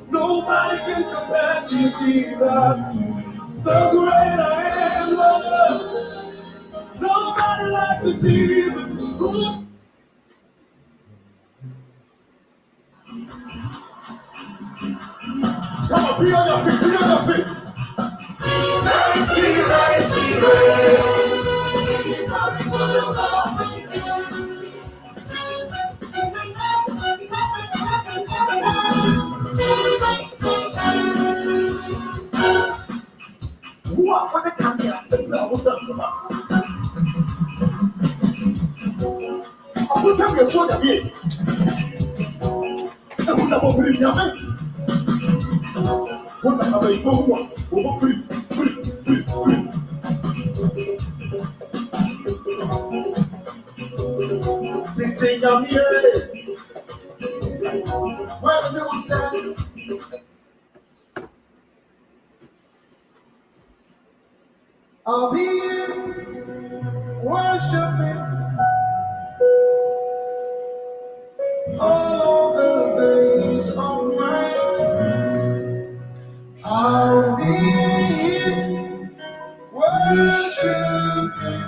Nobody can compare to you, Jesus, the great I am. Nobody like you, Jesus. Come on, be on your feet, be on your feet. What for the camera? The flowers up to my. I will tell you so that me. I will never believe you. What I have a phone, over free. Take your here. Well, no, sir. I'll be worshiping all the days of my life. I'll be worshiping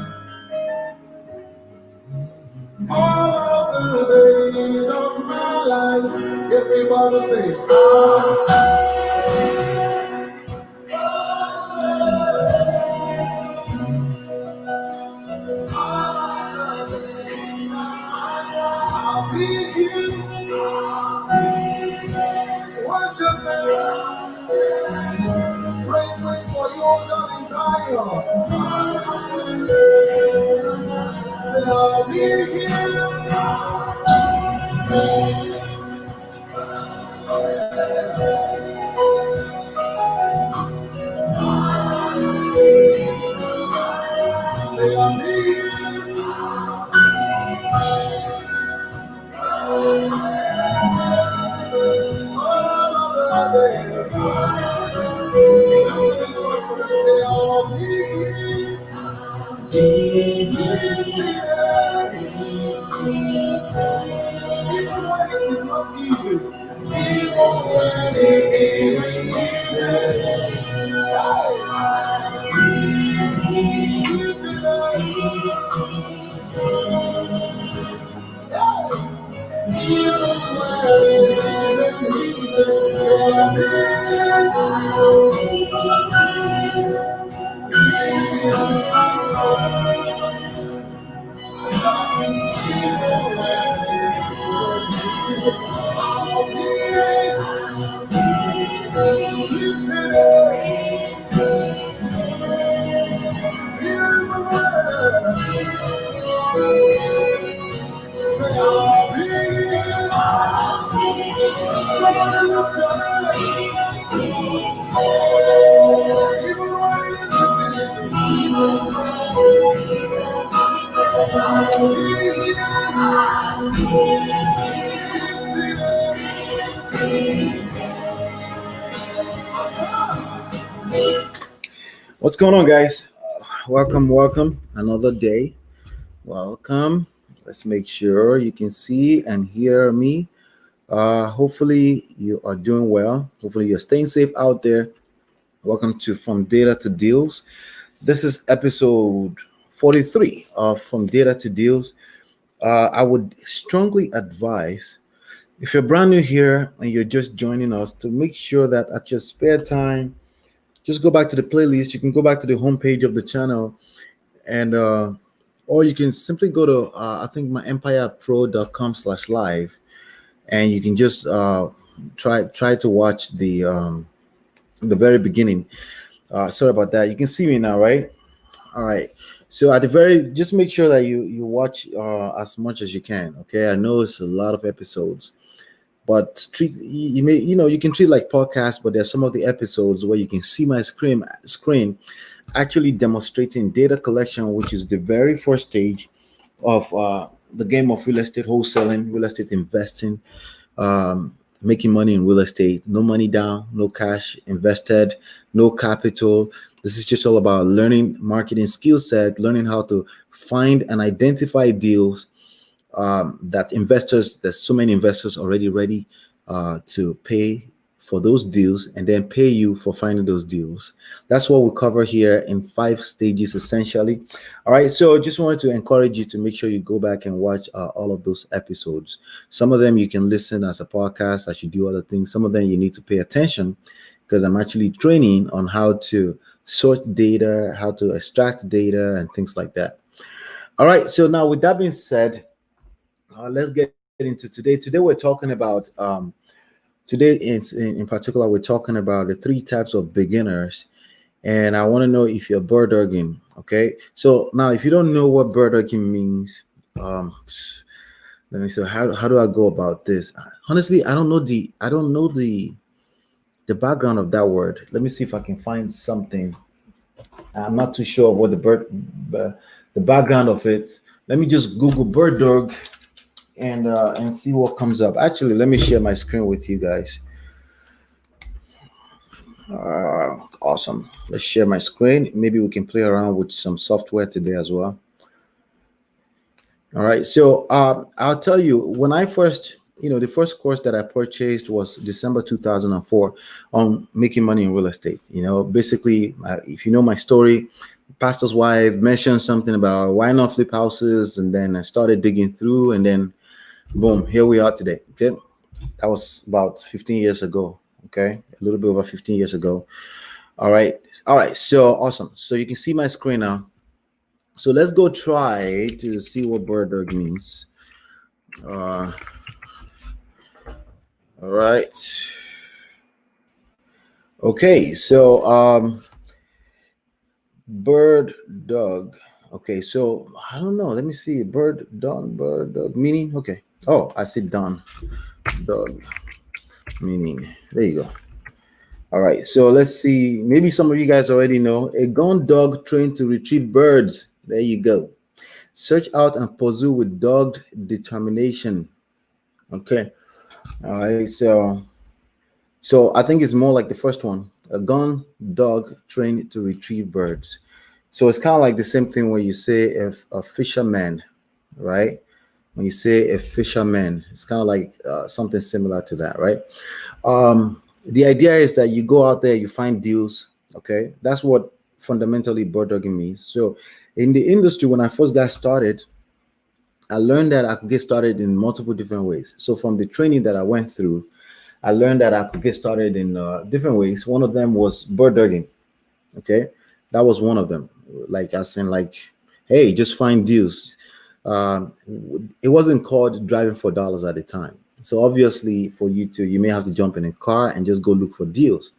all the days of my life. Everybody say, I'll be here worshiping. Praise waits for you, all God is higher. And I'll be here. Say, I'll be here. All of the days. Say, I'll be here. Even when it is not easy. Even when it isn't easy. What's going on, guys? Welcome. Another day. Welcome. Let's make sure you can see and hear me. Hopefully you are doing well. Hopefully you're staying safe out there. Welcome to From Data to Deals. This is episode 43 of From Data to Deals. I would strongly advise, if you're brand new here and you're just joining us, to make sure that at your spare time, just go back to the playlist. You can go back to the homepage of the channel, and or you can simply go to I think myEmpirePRO.com/live, and you can just try to watch the very beginning. Sorry about that. You can see me now, right? All right. So at the very, just make sure that you watch as much as you can. Okay, I know it's a lot of episodes, but treat you may you can treat like podcasts, but there's some of the episodes where you can see my screen actually demonstrating data collection, which is the very first stage of the game of real estate wholesaling, real estate investing, making money in real estate. No money down, no cash invested, no capital. This is just all about learning marketing skill set, learning how to find and identify deals that investors, there's so many investors already ready to pay for those deals and then pay you for finding those deals. That's what we cover here in 5 stages essentially. All right, so just wanted to encourage you to make sure you go back and watch all of those episodes. Some of them you can listen as a podcast as you do other things. Some of them you need to pay attention because I'm actually training on how to sort data, how to extract data, and things like that. All right, so now with that being said, let's get into today. Today we're talking about today in particular we're talking about the 3 types of beginners, and I want to know if you're bird dogging. Okay, so now if you don't know what bird dogging means, let me see how do I go about this. Honestly, I don't know the background of that word. Let me see if I can find something. I'm not too sure what the background of it. Let me just Google bird dog and see what comes up. Actually, let me share my screen with you guys. Awesome. Let's share my screen. Maybe we can play around with some software today as well. All right. So I'll tell you, when I first, the first course that I purchased was December 2004 on making money in real estate. Basically, if you know my story, pastor's wife mentioned something about why not flip houses, and then I started digging through, and then boom, here we are today. Okay, that was about 15 years ago. Okay, a little bit over 15 years ago. All right, so awesome. So you can see my screen now. So let's go try to see what bird dog means. All right. Okay, so bird dog. Okay, so I don't know. Let me see. Bird dog meaning. Okay. Oh, I see done. Dog meaning. There you go. All right, so let's see. Maybe some of you guys already know a gun dog trained to retrieve birds. There you go. Search out and pursue with dogged determination. Okay. All right. So I think it's more like the first one. A gun dog trained to retrieve birds. So it's kind of like the same thing when you say if a fisherman, right? When you say a fisherman, it's kind of like something similar to that, right? The idea is that you go out there, you find deals. Okay, that's what fundamentally bird dogging means. So in the industry, when I first got started, I learned that I could get started in multiple different ways. So from the training that I went through, I learned that I could get started in different ways. One of them was bird dogging. Okay, that was one of them. Like I said, like, hey, just find deals. It wasn't called driving for dollars at the time. So obviously, for you may have to jump in a car and just go look for deals.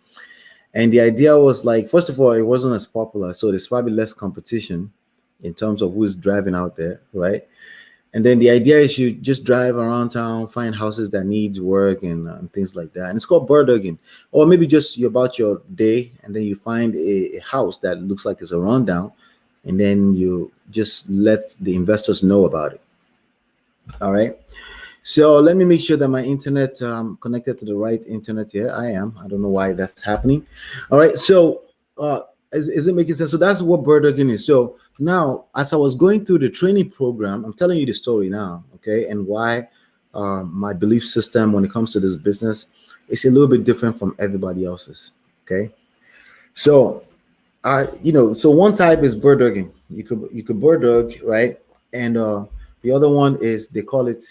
And the idea was like, first of all, it wasn't as popular, so there's probably less competition in terms of who's driving out there, right? And then the idea is you just drive around town, find houses that need work and things like that. And it's called bird dogging. Or maybe just you're about your day and then you find a house that looks like it's a rundown, and then you just let the investors know about it. All right. So let me make sure that my internet connected to the right internet here. I am. I don't know why that's happening. All right. So is it making sense? So that's what bird dogging is. So now, as I was going through the training program, I'm telling you the story now, okay, and why my belief system when it comes to this business is a little bit different from everybody else's. Okay. So so one type is bird dogging. You could bird dog, right? And the other one is they call it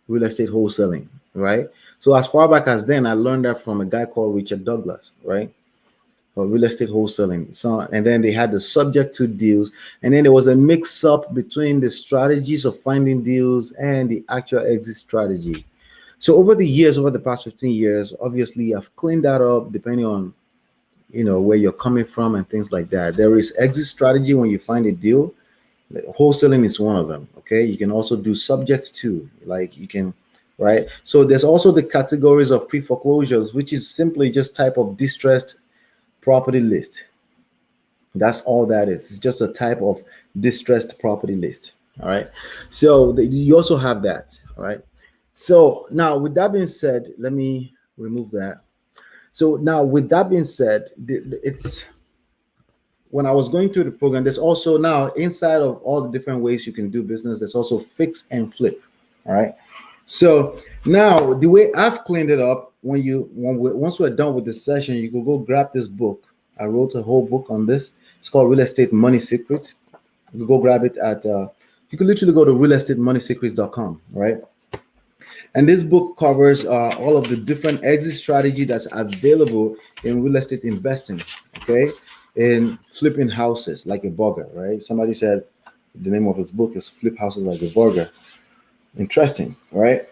real estate wholesaling, right? So as far back as then, I learned that from a guy called Richard Douglas, right? Or real estate wholesaling. So, and then they had the subject to deals, and then there was a mix up between the strategies of finding deals and the actual exit strategy. So over the years, over the past 15 years, obviously I've cleaned that up depending on where you're coming from and things like that. There is exit strategy when you find a deal, Wholesaling is one of them. Okay, you can also do subjects too, like you can, right? So there's also the categories of pre-foreclosures, which is simply just type of distressed property list. That's all that is. It's just a type of distressed property list. All right. So you also have that. All right. So now, with that being said, let me remove that. So now, with that being said, it's when I was going through the program, there's also now inside of all the different ways you can do business, there's also fix and flip. All right. So now the way I've cleaned it up, once we're done with this session, you can go grab this book. I wrote a whole book on this. It's called Real Estate Money Secrets. You can go grab it at you can literally go to realestatemoneysecrets.com, right? And this book covers all of the different exit strategy that's available in real estate investing, okay? In flipping houses like a burger, right? Somebody said the name of his book is Flip Houses Like a Burger. Interesting, right?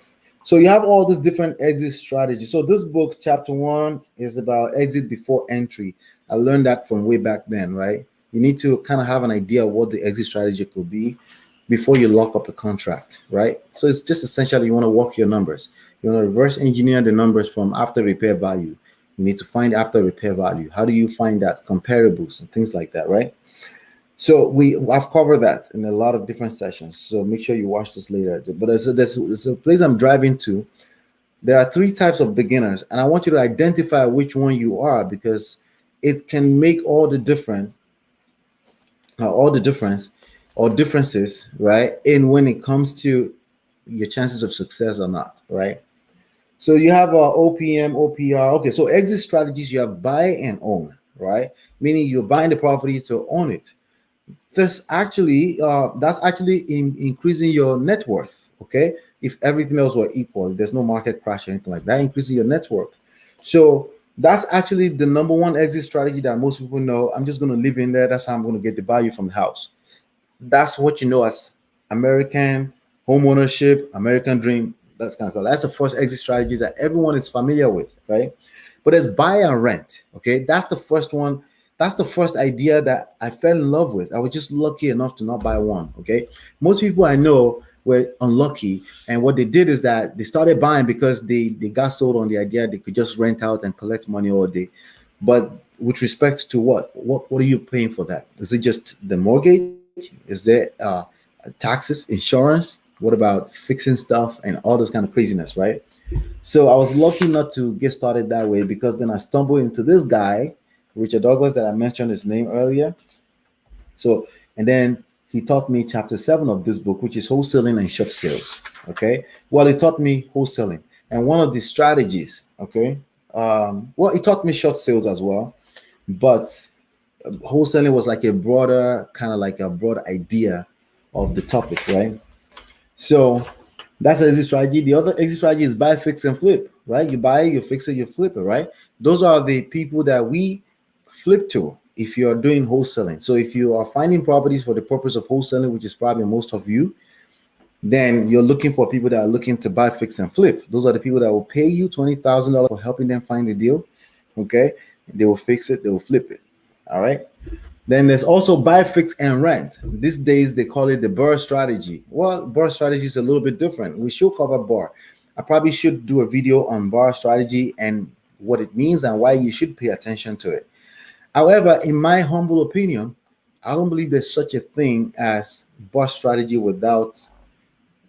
So you have all these different exit strategies. So this book, chapter 1, is about exit before entry. I learned that from way back then, right? You need to kind of have an idea of what the exit strategy could be before you lock up a contract, right? So it's just essentially you want to work your numbers. You want to reverse engineer the numbers from after repair value. You need to find after repair value. How do you find that? Comparables and things like that, right? So I've covered that in a lot of different sessions. So make sure you watch this later. But there's a place I'm driving to. There are 3 types of beginners, and I want you to identify which one you are, because it can make all the difference or differences, right? In when it comes to your chances of success or not, right? So you have OPM, OPR. Okay, so exit strategies, you have buy and own, right? Meaning you're buying the property to own it. That's actually increasing your net worth. Okay, if everything else were equal, there's no market crash or anything like that, increasing your net worth. So that's actually the number one exit strategy that most people know. I'm just going to live in there. That's how I'm going to get the value from the house. That's what you know as American home ownership, American dream. That's kind of stuff. That's the first exit strategy that everyone is familiar with, right? But there's buy and rent. Okay, that's the first one. That's the first idea that I fell in love with. I was just lucky enough to not buy one. Okay, most people I know were unlucky, and what they did is that they started buying because they got sold on the idea they could just rent out and collect money all day. But with respect to what are you paying for that? Is it just the mortgage? Is there taxes, insurance? What about fixing stuff and all this kind of craziness, right? So I was lucky not to get started that way, because then I stumbled into this guy, Richard Douglas, that I mentioned his name earlier. So, and then he taught me chapter 7 of this book, which is wholesaling and short sales. Okay. Well, he taught me wholesaling, and one of the strategies. Okay. Well, he taught me short sales as well, but wholesaling was like a broader idea of the topic, right? So that's an exit strategy. The other exit strategy is buy, fix, and flip, right? You buy, you fix it, you flip it, right? Those are the people that we flip to if you're doing wholesaling. So if you are finding properties for the purpose of wholesaling, which is probably most of you, then you're looking for people that are looking to buy, fix, and flip. Those are the people that will pay you $20,000 for helping them find a deal. Okay, they will fix it, they will flip it. All right. Then there's also buy, fix, and rent. These days they call it the BIRD strategy. Well, BIRD strategy is a little bit different. We should cover BIRD. I probably should do a video on BIRD strategy and what it means and why you should pay attention to it. However, in my humble opinion, I don't believe there's such a thing as BIRD strategy without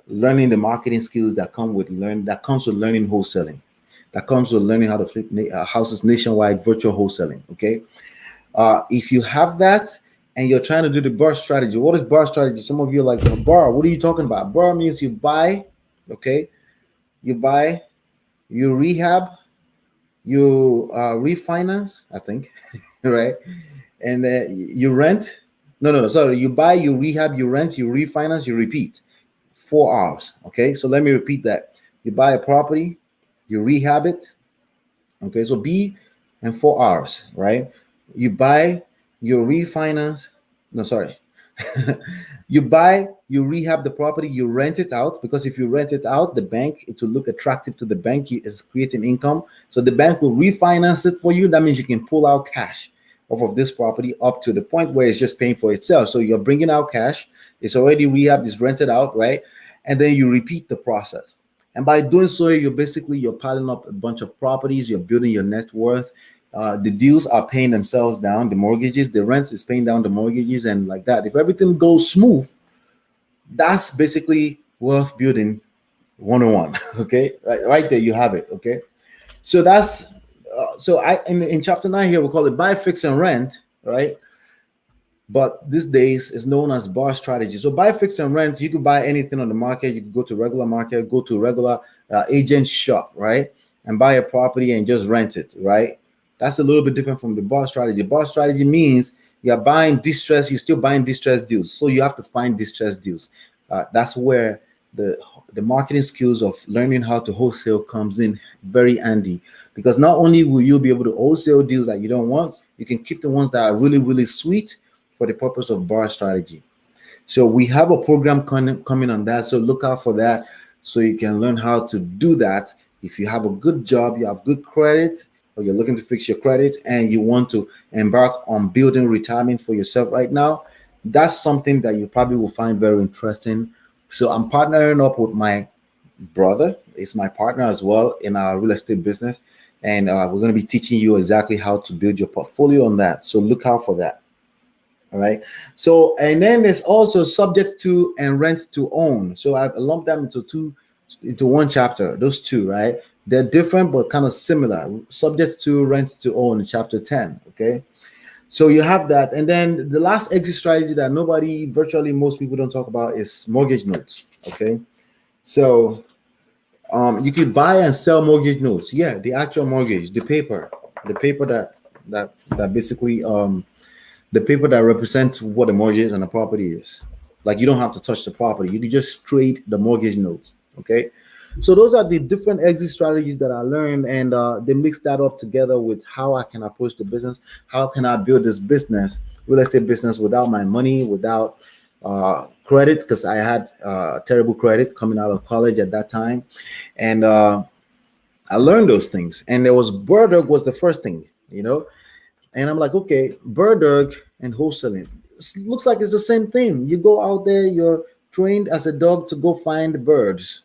learning the marketing skills that comes with learning wholesaling, that comes with learning how to flip houses nationwide, virtual wholesaling. Okay. If you have that and you're trying to do the BIRD strategy, what is BIRD strategy? Some of you are like, BIRD, what are you talking about? BIRD means you buy, okay? You buy, you rehab, you refinance, I think, right? And you rent. No, sorry. You buy, you rehab, you rent, you refinance, you repeat. 4 R's, okay? So let me repeat that. You buy a property, you rehab it, okay? So B and 4 R's, right? You buy, you refinance. No, sorry. You buy, you rehab the property, you rent it out, because if you rent it out, the bank, it will look attractive to the bank. It's creating income. So the bank will refinance it for you. That means you can pull out cash. off of this property up to the point where it's just paying for itself. So you're bringing out cash, it's already rehabbed, it's rented out, right? And then you repeat the process. And by doing so, you're piling up a bunch of properties, you're building your net worth. The deals are paying themselves down, the mortgages, the rents is paying down the mortgages, and like that. If everything goes smooth, that's basically wealth building 101. Okay, right there you have it. Okay, so that's so I in chapter 9 here we call it buy, fix, and rent, right? But these days is known as bar strategy. So buy, fix, and rent, you could buy anything on the market. You could go to regular market, go to regular agent shop, right? And buy a property and just rent it, right? That's a little bit different from the bar strategy. Bar strategy means you're buying distress, you're still buying distress deals. So you have to find distress deals. That's where the marketing skills of learning how to wholesale comes in very handy, because not only will you be able to wholesale deals that you don't want, you can keep the ones that are really, really sweet for the purpose of bar strategy. So we have a program coming on that. So look out for that so you can learn how to do that. If you have a good job, you have good credit, or you're looking to fix your credit and you want to embark on building retirement for yourself right now, that's something that you probably will find very interesting. So I'm partnering up with my brother. He's my partner as well in our real estate business. And we're going to be teaching you exactly how to build your portfolio on that. So look out for that. All right. So, and then there's also subject to and rent to own. So I've lumped them into one chapter, those two, right? They're different, but kind of similar. Subject to, rent to own, chapter 10. Okay. So you have that. And then the last exit strategy that virtually most people don't talk about is mortgage notes. Okay. So you could buy and sell mortgage notes. Yeah, the actual mortgage, the paper that basically the paper that represents what the mortgage and the property is. Like, you don't have to touch the property. You can just trade the mortgage notes. Okay. So those are the different exit strategies that I learned, and they mix that up together with how I can approach the business. How can I build this business, real estate business, without my money, without credit, because I had terrible credit coming out of college at that time. And I learned those things. And there was BIRDDOG was the first thing, and I'm like, okay, BIRDDOG and wholesaling. Looks like it's the same thing. You go out there, you're trained as a dog to go find birds,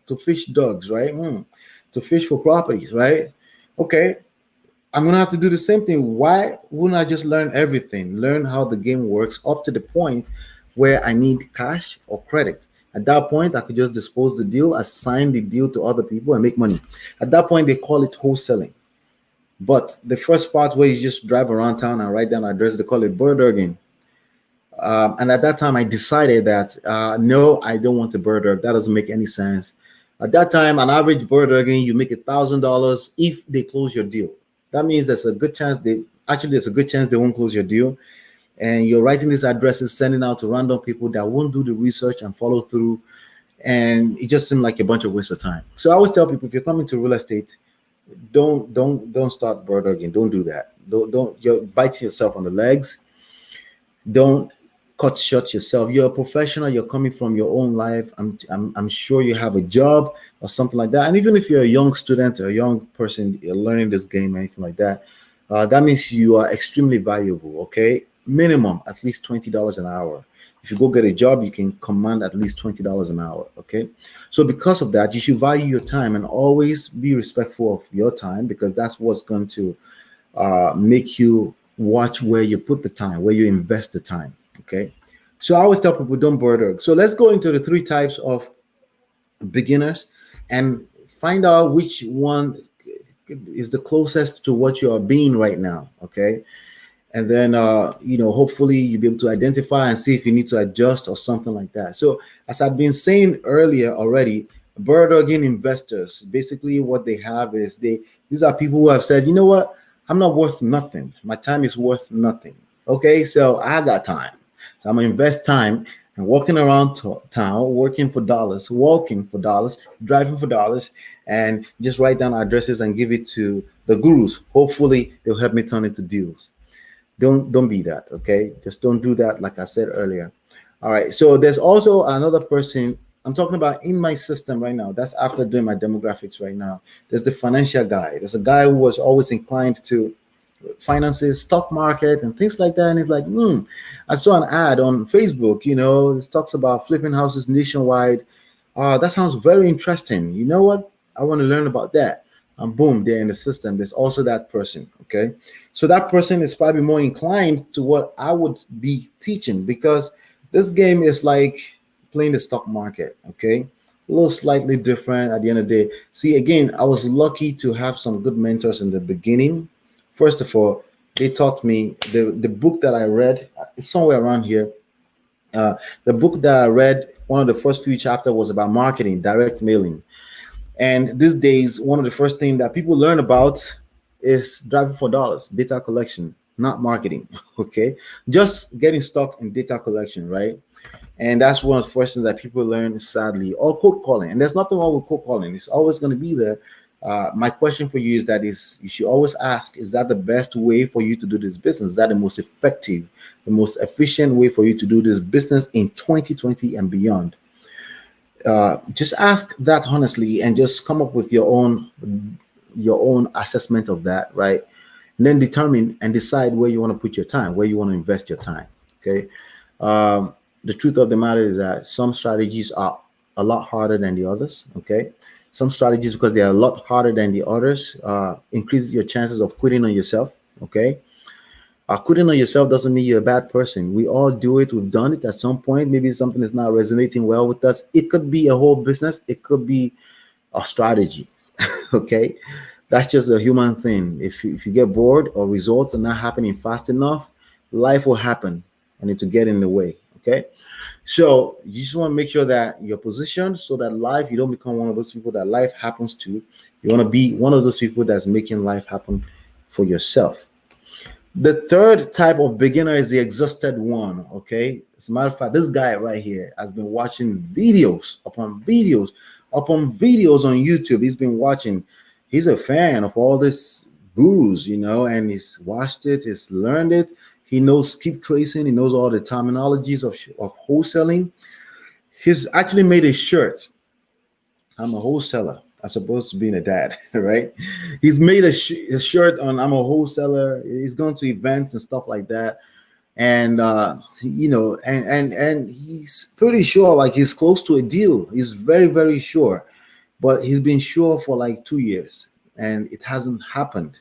to fish dogs, right? To fish for properties, right? Okay, I'm gonna have to do the same thing. Why wouldn't I just learn everything? Learn how the game works up to the point where I need cash or credit. At that point, I could just dispose the deal, assign the deal to other people, and make money. At that point, they call it wholesaling. But the first part where you just drive around town and write down address, they call it BIRDDOGGING. And at that time, I decided that no, I don't want to BIRDDOG. That doesn't make any sense. At that time, an average BIRDDOGGING, you make $1,000 if they close your deal. That means there's a good chance they won't close your deal. And you're writing these addresses, sending out to random people that won't do the research and follow through. And it just seemed like a bunch of waste of time. So I always tell people, if you're coming to real estate, don't start BIRDDOGGING. Don't do that. Don't you're biting yourself on the legs. Don't cut short yourself. You're a professional. You're coming from your own life. I'm sure you have a job or something like that. And even if you're a young student or a young person, you're learning this game or anything like that, that means you are extremely valuable. Okay, minimum at least $20 an hour. If you go get a job, you can command at least $20 an hour. Okay. So because of that, you should value your time and always be respectful of your time, because that's what's going to make you watch where you put the time, where you invest the time. Okay. So I always tell people, don't BIRDDOG. So let's go into the 3 types of beginners and find out which one is the closest to what you are being right now. Okay. And then, hopefully you'll be able to identify and see if you need to adjust or something like that. So as I've been saying earlier already, BIRDDOGGING investors, basically what they have is these are people who have said, you know what, I'm not worth nothing. My time is worth nothing. Okay, so I got time. So I'm going to invest time and walking around town, working for dollars, driving for dollars, and just write down addresses and give it to the gurus. Hopefully they'll help me turn into deals. Don't be that, okay? Just don't do that, like I said earlier. All right, so there's also another person I'm talking about in my system right now. That's after doing my demographics right now. There's the financial guy. There's a guy who was always inclined to finances, stock market, and things like that. And it's like, I saw an ad on Facebook, it talks about flipping houses nationwide. That sounds very interesting. You know what? I want to learn about that. And boom, they're in the system. There's also that person. Okay. So that person is probably more inclined to what I would be teaching, because this game is like playing the stock market. Okay. A little slightly different at the end of the day. See, again, I was lucky to have some good mentors in the beginning. First of all, they taught me the book that I read, it's somewhere around here. The book that I read, one of the first few chapters was about marketing, direct mailing. And these days, one of the first things that people learn about is driving for dollars, data collection, not marketing. Okay. Just getting stuck in data collection, right? And that's one of the first things that people learn, sadly, or cold calling. And there's nothing wrong with cold calling. It's always going to be there. My question for you is you should always ask, is that the best way for you to do this business? Is that the most effective, the most efficient way for you to do this business in 2020 and beyond? Just ask that honestly and just come up with your own assessment of that, right? And then determine and decide where you want to put your time, where you want to invest your time. Okay. The truth of the matter is that some strategies are a lot harder than the others. Okay. Some strategies, because they are a lot harder than the others, increase your chances of quitting on yourself. Okay. Quitting on yourself doesn't mean you're a bad person. We all do it. We've done it at some point. Maybe something is not resonating well with us. It could be a whole business. It could be a strategy. Okay. That's just a human thing. If you get bored or results are not happening fast enough, life will happen and it will get in the way. Okay. So you just want to make sure that you're positioned so that you don't become one of those people that life happens to. You want to be one of those people that's making life happen for yourself. The third type of beginner is the exhausted one. Okay. As a matter of fact, this guy right here has been watching videos upon videos upon videos on YouTube. He's been watching. He's a fan of all these gurus, and he's watched it, he's learned it. He knows skip tracing. He knows all the terminologies of wholesaling. He's actually made a shirt. I'm a wholesaler as opposed to being a dad, right? He's made a shirt on I'm a wholesaler. He's gone to events and stuff like that. And, and he's pretty sure, like he's close to a deal. He's very, very sure. But he's been sure for like 2 years and it hasn't happened.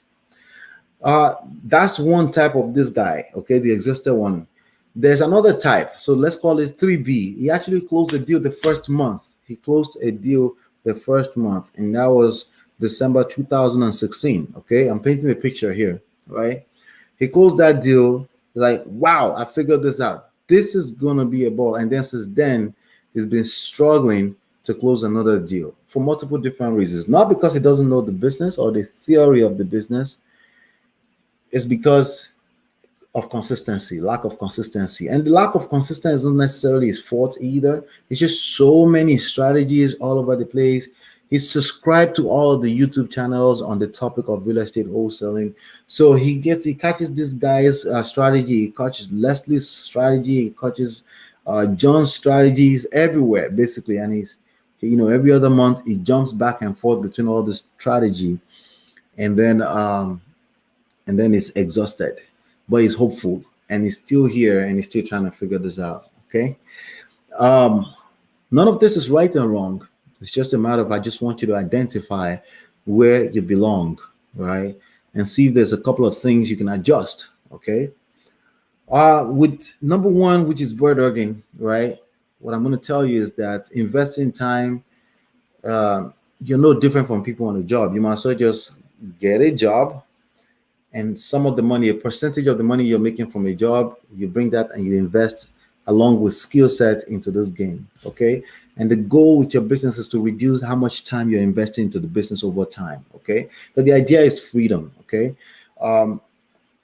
That's one type of this guy, okay, the exhausted one. There's another type, so let's call it 3B. He actually closed the deal the first month. He closed a deal the first month, and that was December 2016. Okay, I'm painting a picture here, right? He closed that deal, like, wow, I figured this out. This is gonna be a ball. And then since then, he's been struggling to close another deal for multiple different reasons. Not because he doesn't know the business or the theory of the business. It's because of consistency, lack of consistency. And the lack of consistency isn't necessarily his fault either. It's just so many strategies all over the place. He's subscribed to all of the YouTube channels on the topic of real estate wholesaling. So he catches this guy's strategy, he catches Leslie's strategy, he catches John's strategies everywhere, basically. And he's, every other month he jumps back and forth between all this strategy. And then he's exhausted, but he's hopeful and he's still here and he's still trying to figure this out. Okay. None of this is right and wrong. It's just a matter of, I just want you to identify where you belong, right? And see if there's a couple of things you can adjust. Okay. With number one, which is BIRDDOGGING, right? What I'm going to tell you is that investing time, you're no different from people on a job. You might as well just get a job, and some of the money, a percentage of the money you're making from a job, you bring that and you invest along with skill set into this game. Okay. And the goal with your business is to reduce how much time you're investing into the business over time. Okay. But the idea is freedom. Okay.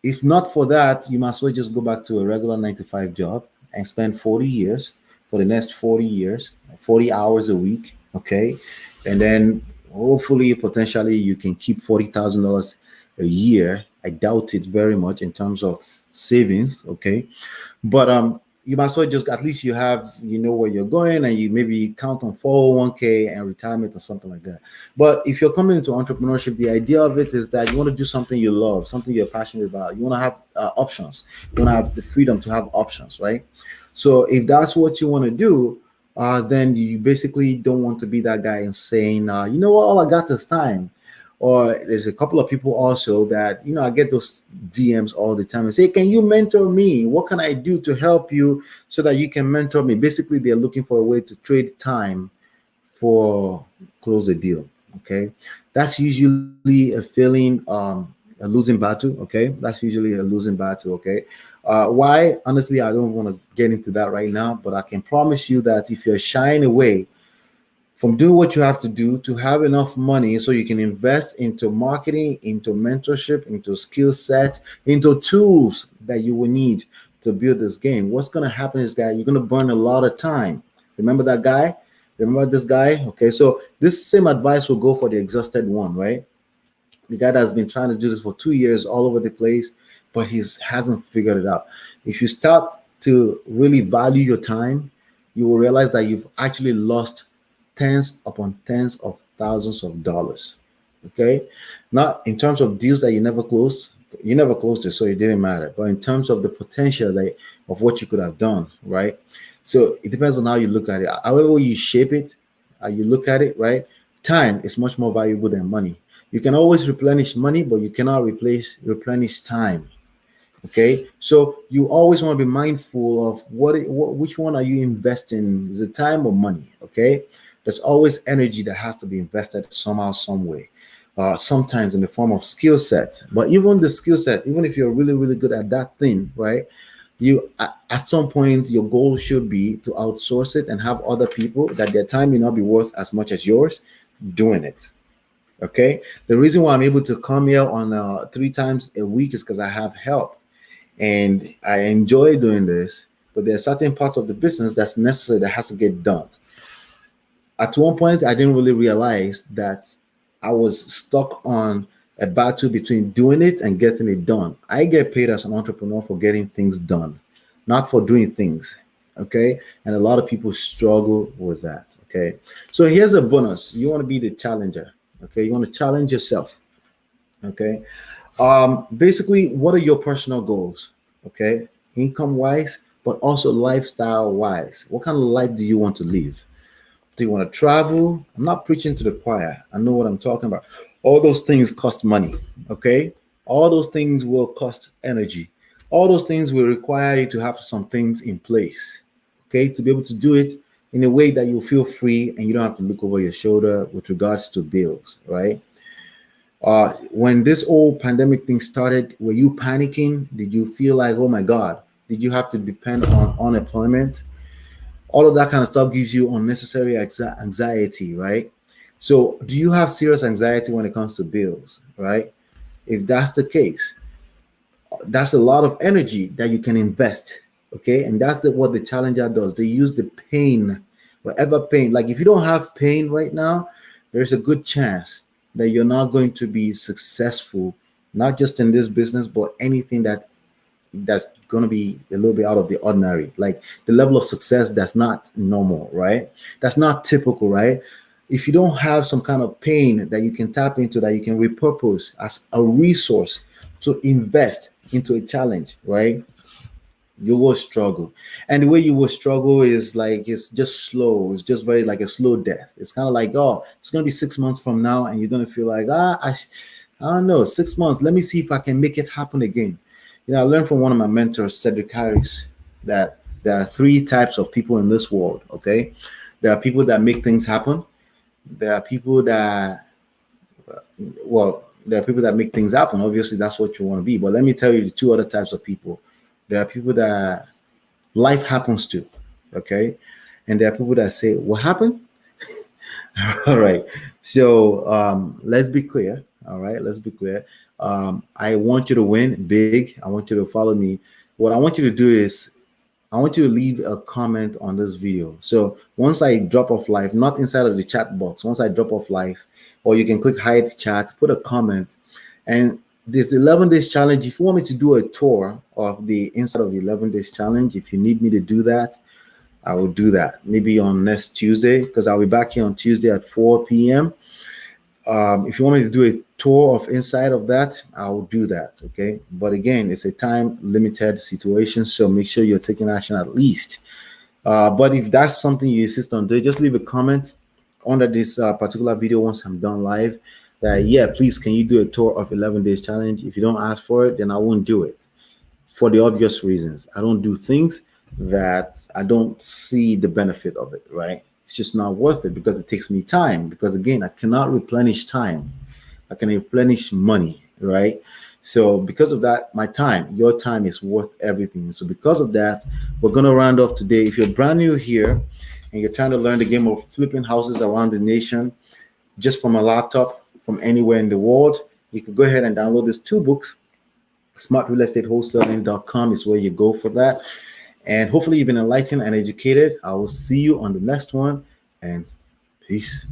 If not for that, you might as well just go back to a regular 9-to-5 job and spend 40 years for the next 40 years, 40 hours a week. Okay. And then hopefully, potentially, you can keep $40,000 a year. I doubt it very much in terms of savings. Okay. But you might as well just, at least you have, you know where you're going, and you maybe count on 401k and retirement or something like that. But if you're coming into entrepreneurship, the idea of it is that you want to do something you love, something you're passionate about. You want to have options. You want to have the freedom to have options, right? So if that's what you want to do, then you basically don't want to be that guy and saying, you know what, all I got is time. Or there's a couple of people also that, I get those DMs all the time and say, can you mentor me? What can I do to help you so that you can mentor me? Basically, they're looking for a way to trade time for close a deal. Okay. That's usually a feeling, a losing battle. Okay. That's usually a losing battle. Okay. Why? Honestly, I don't want to get into that right now, but I can promise you that if you're shying away from doing what you have to do to have enough money so you can invest into marketing, into mentorship, into skill sets, into tools that you will need to build this game, what's going to happen is that you're going to burn a lot of time. Remember that guy? Remember this guy? Okay, so this same advice will go for the exhausted one, right? The guy that's been trying to do this for 2 years all over the place, but he hasn't figured it out. If you start to really value your time, you will realize that you've actually lost tens upon tens of thousands of dollars. Okay, not in terms of deals that you never closed it, so it didn't matter. But in terms of the potential of what you could have done, right? So it depends on how you look at it. However you shape it, how you look at it, right? Time is much more valuable than money. You can always replenish money, but you cannot replenish time. Okay, so you always want to be mindful of which one are you investing? Is it time or money? Okay, there's always energy that has to be invested somehow, some way. Sometimes in the form of skill set, but even the skill set, even if you're really, really good at that thing, right? You at some point your goal should be to outsource it and have other people that their time may not be worth as much as yours doing it. Okay, the reason why I'm able to come here on 3 times a week is because I have help and I enjoy doing this, but there are certain parts of the business that's necessary that has to get done. At one point, I didn't really realize that I was stuck on a battle between doing it and getting it done. I get paid as an entrepreneur for getting things done, not for doing things. Okay. And a lot of people struggle with that. Okay. So here's a bonus. You want to be the challenger. Okay. You want to challenge yourself. Okay. Basically, what are your personal goals? Okay. Income wise, but also lifestyle wise. What kind of life do you want to live? Do you want to travel? I'm not preaching to the choir. I know what I'm talking about. All those things cost money. Okay. All those things will cost energy. All those things will require you to have some things in place. Okay. To be able to do it in a way that you feel free and you don't have to look over your shoulder with regards to bills. Right. When this whole pandemic thing started, were you panicking? Did you feel like, oh my God, did you have to depend on unemployment? All of that kind of stuff gives you unnecessary anxiety, right? So do you have serious anxiety when it comes to bills, right? If that's the case, that's a lot of energy that you can invest, okay? And that's what the challenger does. They use the pain, whatever pain. Like if you don't have pain right now, there's a good chance that you're not going to be successful, not just in this business, but anything that's going to be a little bit out of the ordinary, like the level of success that's not normal, right? That's not typical, right? If you don't have some kind of pain that you can tap into, that you can repurpose as a resource to invest into a challenge, right? You will struggle. And the way you will struggle is like, it's just slow. It's just very like a slow death. It's kind of like, oh, it's going to be 6 months from now. And you're going to feel like, I don't know, 6 months. Let me see if I can make it happen again. I learned from one of my mentors, Cedric Harris, that there are 3 types of people in this world. Okay. There are people that make things happen. There are people that, there are people that make things happen. Obviously, that's what you want to be. But let me tell you the 2 other types of people. There are people that life happens to. Okay. And there are people that say, what happened? All right. So let's be clear. All right. Let's be clear. I want you to win big. I want you to follow me. What I want you to do is I want you to leave a comment on this video. So once I drop off live, not inside of the chat box, once I drop off live, or you can click hide chat, put a comment, and this 11 days challenge. If you want me to do a tour of the inside of the 11 days challenge, if you need me to do that, I will do that maybe on next Tuesday, because I'll be back here on Tuesday at 4 p.m. If you want me to do a tour of inside of that, I'll do that. Okay. But again, it's a time limited situation. So make sure you're taking action at least. But if that's something you insist on doing, just leave a comment under this particular video once I'm done live that, yeah, please, can you do a tour of 11 days challenge? If you don't ask for it, then I won't do it, for the obvious reasons. I don't do things that I don't see the benefit of it, right? It's just not worth it because it takes me time. Because again, I cannot replenish time. I can replenish money, right? So because of that, my time, your time is worth everything. So because of that, we're going to round up today. If you're brand new here and you're trying to learn the game of flipping houses around the nation just from a laptop, from anywhere in the world, you could go ahead and download these two books. SmartRealEstateWholesaling.com is where you go for that. And hopefully you've been enlightened and educated. I will see you on the next one, and peace.